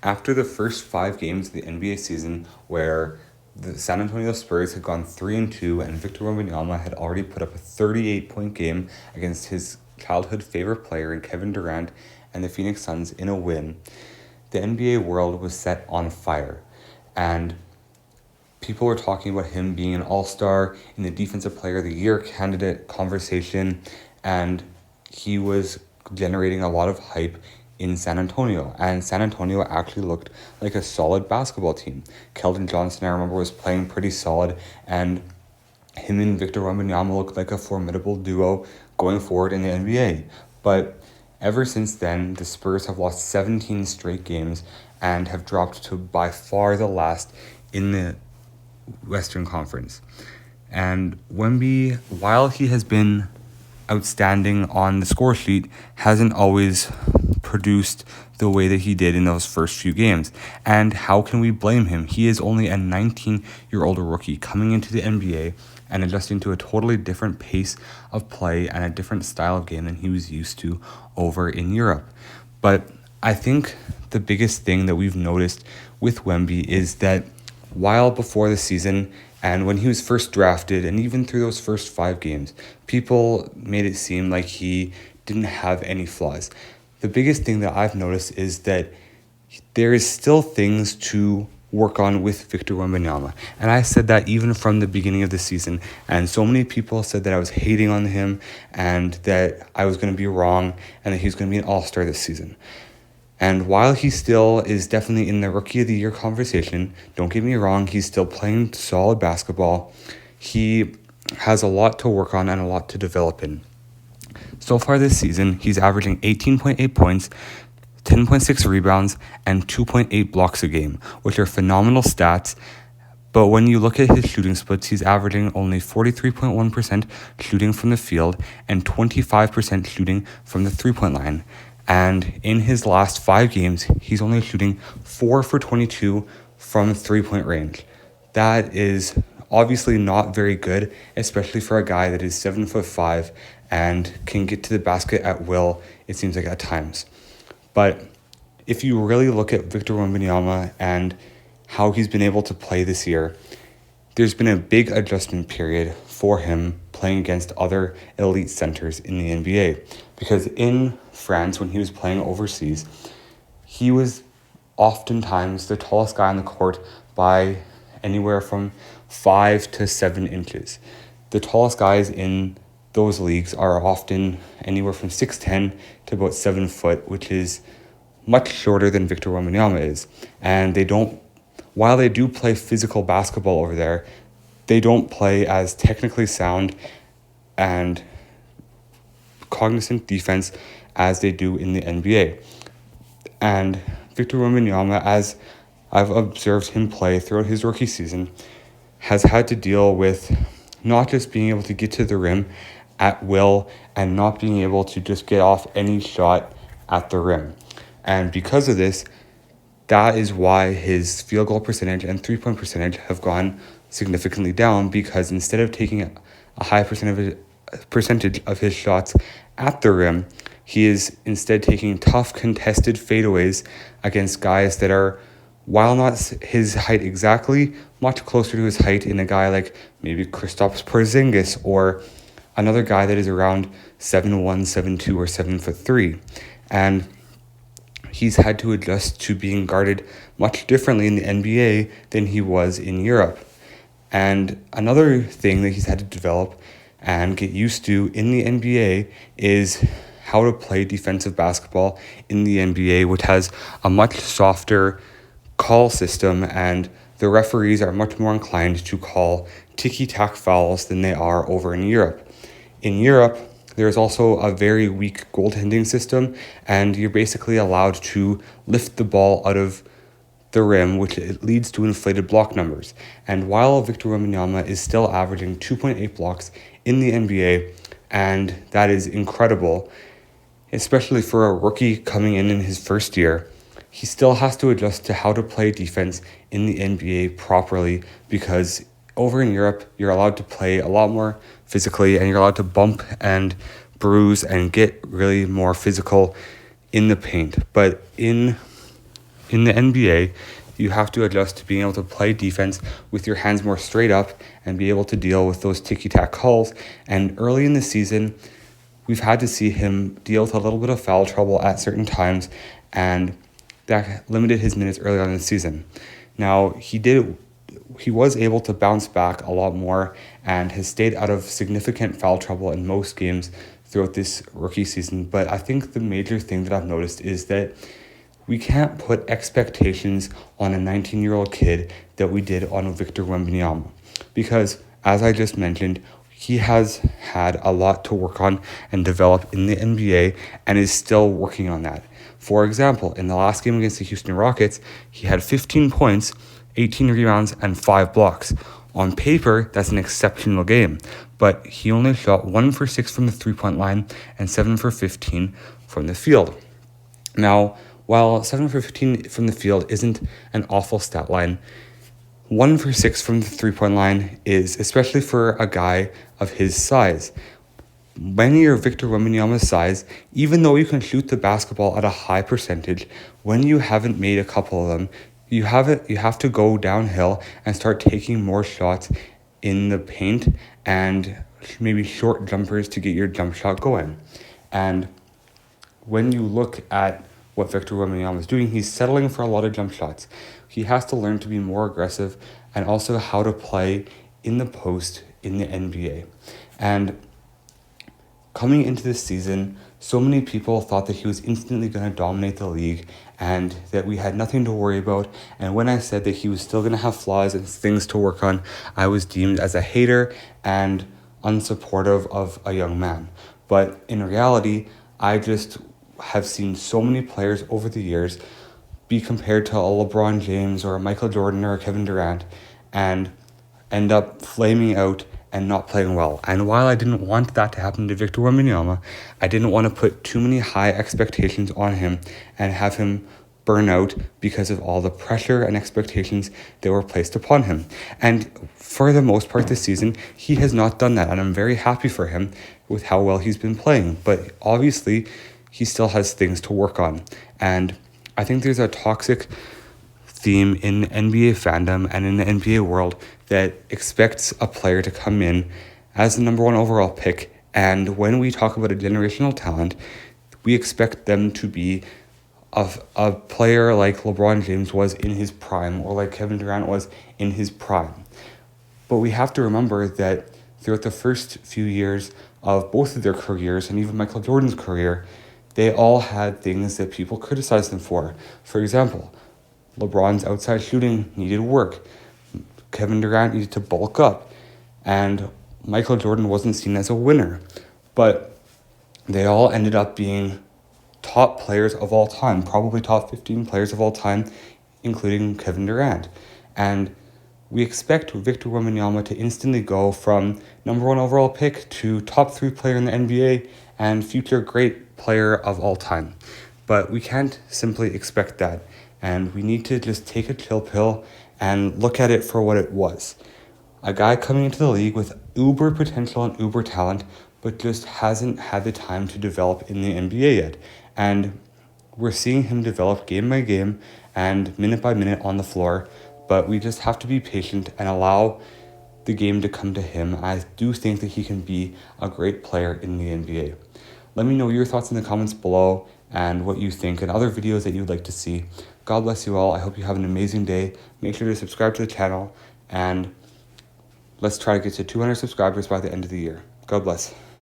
After the first 5 games of the NBA season, where the San Antonio Spurs had gone 3-2, and Victor Wembanyama had already put up a 38-point game against his childhood favorite player in Kevin Durant and the Phoenix Suns in a win, the NBA world was set on fire. And people were talking about him being an all-star in the Defensive Player of the Year candidate conversation, and he was generating a lot of hype in San Antonio, and San Antonio actually looked like a solid basketball team. Keldon Johnson, I remember, was playing pretty solid, and him and Victor Wembanyama looked like a formidable duo going forward in the NBA. But ever since then, the Spurs have lost 17 straight games and have dropped to by far the last in the Western Conference. And Wemby, while he has been outstanding on the score sheet, hasn't always produced the way that he did in those first few games. And how can we blame him? He is only a 19-year-old rookie coming into the NBA and adjusting to a totally different pace of play and a different style of game than he was used to over in Europe. But I think the biggest thing that we've noticed with Wemby is that while before the season and when he was first drafted and even through those first 5 games, people made it seem like he didn't have any flaws. The biggest thing that I've noticed is that there is still things to work on with Victor Wembanyama. And I said that even from the beginning of the season. And so many people said that I was hating on him and that I was going to be wrong and that he was going to be an all-star this season. And while he still is definitely in the Rookie of the Year conversation, don't get me wrong, he's still playing solid basketball. He has a lot to work on and a lot to develop in. So far this season, he's averaging 18.8 points, 10.6 rebounds, and 2.8 blocks a game, which are phenomenal stats. But when you look at his shooting splits, he's averaging only 43.1% shooting from the field and 25% shooting from the three-point line. And in his last 5 games, he's only shooting 4 for 22 from 3-point range. That is obviously not very good, especially for a guy that is 7'5" and can get to the basket at will, it seems like at times. But if you really look at Victor Wembanyama and how he's been able to play this year, there's been a big adjustment period for him playing against other elite centers in the NBA. Because in France, when he was playing overseas, he was oftentimes the tallest guy on the court by anywhere from 5 to 7 inches. The tallest guys in those leagues are often anywhere from 6'10" to about 7 foot, which is much shorter than Victor Wembanyama is. And while they do play physical basketball over there, they don't play as technically sound and cognizant defense as they do in the NBA. And Victor Wembanyama, as I've observed him play throughout his rookie season, has had to deal with not just being able to get to the rim at will and not being able to just get off any shot at the rim. And because of this, that is why his field goal percentage and three-point percentage have gone significantly down, because instead of taking a high percentage of his shots at the rim, he is instead taking tough contested fadeaways against guys that are, while not his height exactly, much closer to his height in a guy like maybe Kristaps Porzingis or another guy that is around 7'1", 7'2", or 7'3". And he's had to adjust to being guarded much differently in the NBA than he was in Europe. And another thing that he's had to develop and get used to in the NBA is how to play defensive basketball in the NBA, which has a much softer call system, and the referees are much more inclined to call ticky-tack fouls than they are over in Europe. In Europe, there's also a very weak goaltending system, and you're basically allowed to lift the ball out of the rim, which it leads to inflated block numbers. And while Victor Wembanyama is still averaging 2.8 blocks in the NBA, and that is incredible, especially for a rookie coming in his first year, he still has to adjust to how to play defense in the NBA properly, because over in Europe, you're allowed to play a lot more physically, and you're allowed to bump and bruise and get really more physical in the paint. But in in the NBA, you have to adjust to being able to play defense with your hands more straight up and be able to deal with those ticky-tack calls. And early in the season, we've had to see him deal with a little bit of foul trouble at certain times, and that limited his minutes early on in the season. Now, he was able to bounce back a lot more and has stayed out of significant foul trouble in most games throughout this rookie season. But I think the major thing that I've noticed is that we can't put expectations on a 19-year-old kid that we did on Victor Wembanyama, because, as I just mentioned, he has had a lot to work on and develop in the NBA and is still working on that. For example, in the last game against the Houston Rockets, he had 15 points, 18 rebounds, and 5 blocks. On paper, that's an exceptional game, but he only shot 1 for 6 from the three-point line and 7 for 15 from the field. Now, while 7 for 15 from the field isn't an awful stat line, 1 for 6 from the three-point line is, especially for a guy of his size. When you're Victor Wembanyama's size, even though you can shoot the basketball at a high percentage, when you haven't made a couple of them, you have to go downhill and start taking more shots in the paint and maybe short jumpers to get your jump shot going. And when you look at what Victor Wembanyama is doing, he's settling for a lot of jump shots. He has to learn to be more aggressive and also how to play in the post in the NBA. And coming into this season, so many people thought that he was instantly going to dominate the league and that we had nothing to worry about. And when I said that he was still going to have flaws and things to work on, I was deemed as a hater and unsupportive of a young man. But in reality, I just have seen so many players over the years be compared to a LeBron James or a Michael Jordan or a Kevin Durant and end up flaming out and not playing well. And while I didn't want that to happen to Victor Wembanyama, I didn't want to put too many high expectations on him and have him burn out because of all the pressure and expectations that were placed upon him. And for the most part this season, he has not done that, and I'm very happy for him with how well he's been playing. But obviously, he still has things to work on. And I think there's a toxic theme in NBA fandom and in the NBA world that expects a player to come in as the number 1 overall pick, and when we talk about a generational talent, we expect them to be a player like LeBron James was in his prime or like Kevin Durant was in his prime. But we have to remember that throughout the first few years of both of their careers and even Michael Jordan's career, they all had things that people criticized them for. For example, LeBron's outside shooting needed work. Kevin Durant needed to bulk up. And Michael Jordan wasn't seen as a winner. But they all ended up being top players of all time, probably top 15 players of all time, including Kevin Durant. And we expect Victor Wembanyama to instantly go from number 1 overall pick to top 3 player in the NBA and future great player of all time. But we can't simply expect that. And we need to just take a chill pill and look at it for what it was. A guy coming into the league with uber potential and uber talent, but just hasn't had the time to develop in the NBA yet. And we're seeing him develop game by game and minute by minute on the floor, but we just have to be patient and allow the game to come to him. I do think that he can be a great player in the NBA. Let me know your thoughts in the comments below and what you think and other videos that you'd like to see. God bless you all. I hope you have an amazing day. Make sure to subscribe to the channel, and let's try to get to 200 subscribers by the end of the year. God bless.